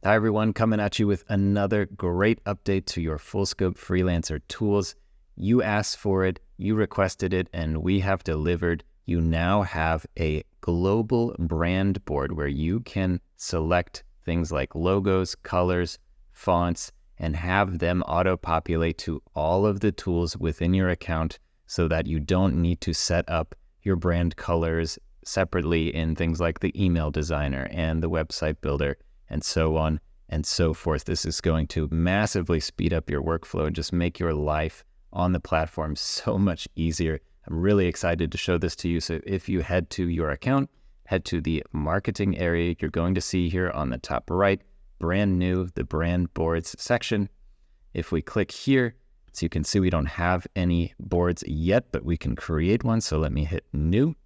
Hi everyone, coming at you with another great update to your full scope freelancer tools. You asked for it, you requested it, and we have delivered. You now have a global brand board where you can select things like logos, colors, fonts, and have them auto-populate to all of the tools within your account so that you don't need to set up your brand colors separately in things like the email designer and the website builder and so on and so forth. This is going to massively speed up your workflow and just make your life on the platform so much easier. I'm really excited to show this to you. So if you head to your account, head to the marketing area, you're going to see here on the top right, brand new, the brand boards section. If we click here, so you can see we don't have any boards yet, but we can create one. So let me hit new.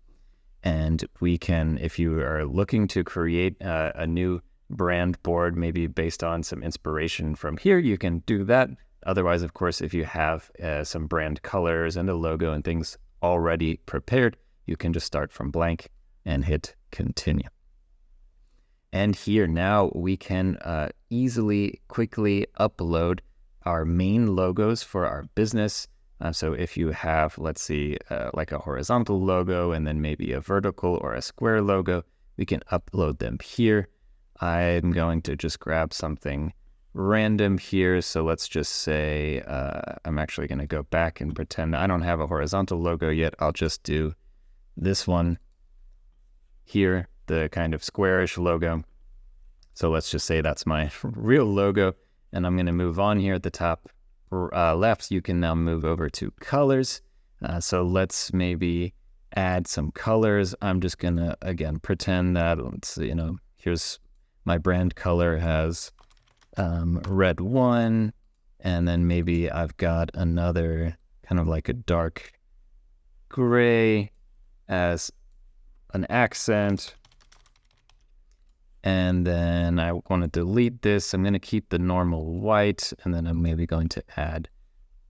And we can, if you are looking to create a new brand board, maybe based on some inspiration from here, you can do that. Otherwise, of course, if you have some brand colors and a logo and things already prepared, you can just start from blank and hit continue. And here now we can easily, quickly upload our main logos for our business. So if you have, let's see, like a horizontal logo and then maybe a vertical or a square logo, we can upload them here. I'm going to just grab something random here. So let's just say, I'm actually going to go back and pretend I don't have a horizontal logo yet. I'll just do this one here, the kind of squarish logo. So let's just say that's my real logo. And I'm going to move on here at the top left. You can now move over to colors. So let's maybe add some colors. I'm just going to, again, pretend that, let's see, here's my brand color has red 1. And then maybe I've got another kind of like a dark gray as an accent. And then I want to delete this. I'm going to keep the normal white, and then I'm maybe going to add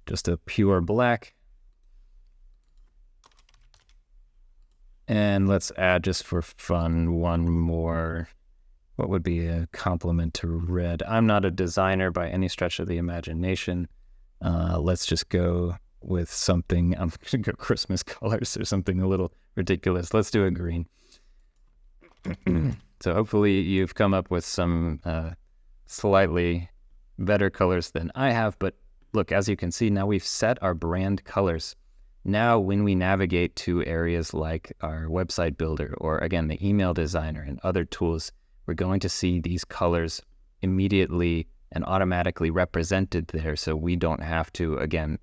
just a pure black. And let's add, just for fun, one more. What would be a complement to red? I'm not a designer by any stretch of the imagination. Let's just go with something. I'm going to go Christmas colors or something a little ridiculous. Let's do a green. So hopefully you've come up with some slightly better colors than I have. But look, as you can see, now we've set our brand colors. Now when we navigate to areas like our website builder or, again, the email designer and other tools, we're going to see these colors immediately and automatically represented there. So we don't have to, again,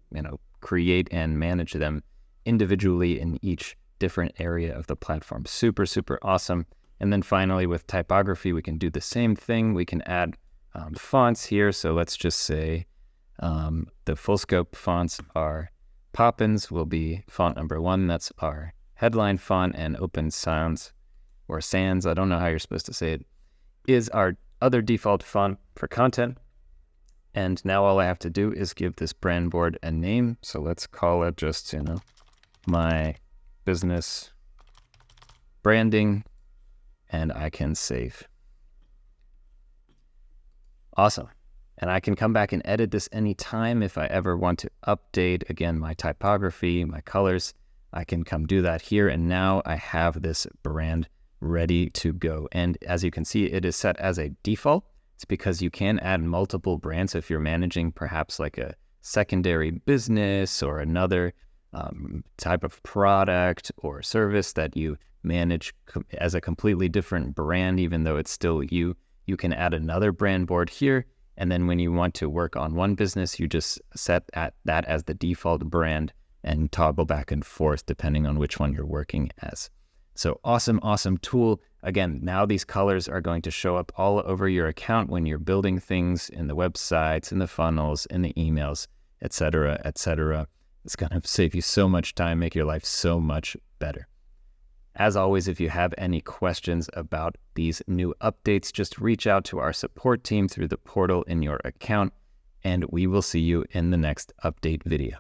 create and manage them individually in each different area of the platform. Super, super awesome. And then finally, with typography, we can do the same thing. We can add fonts here. So let's just say the full scope fonts are Poppins will be font number 1. That's our headline font, and Open Sans or Sans, I don't know how you're supposed to say it, is our other default font for content. And now all I have to do is give this brand board a name. So let's call it just, my business branding. And I can save. Awesome. And I can come back and edit this anytime if I ever want to update, again, my typography, my colors. I can come do that here. And now I have this brand ready to go. And as you can see, it is set as a default. It's because you can add multiple brands if you're managing perhaps like a secondary business or another type of product or service that you manage as a completely different brand. Even though it's still you can add another brand board here. And then when you want to work on one business, you just set that as the default brand and toggle back and forth depending on which one you're working as. So awesome, awesome tool. Again, now these colors are going to show up all over your account when you're building things in the websites, in the funnels, in the emails, etc., etc. It's going to save you so much time, make your life so much better. As always, if you have any questions about these new updates, just reach out to our support team through the portal in your account, and we will see you in the next update video.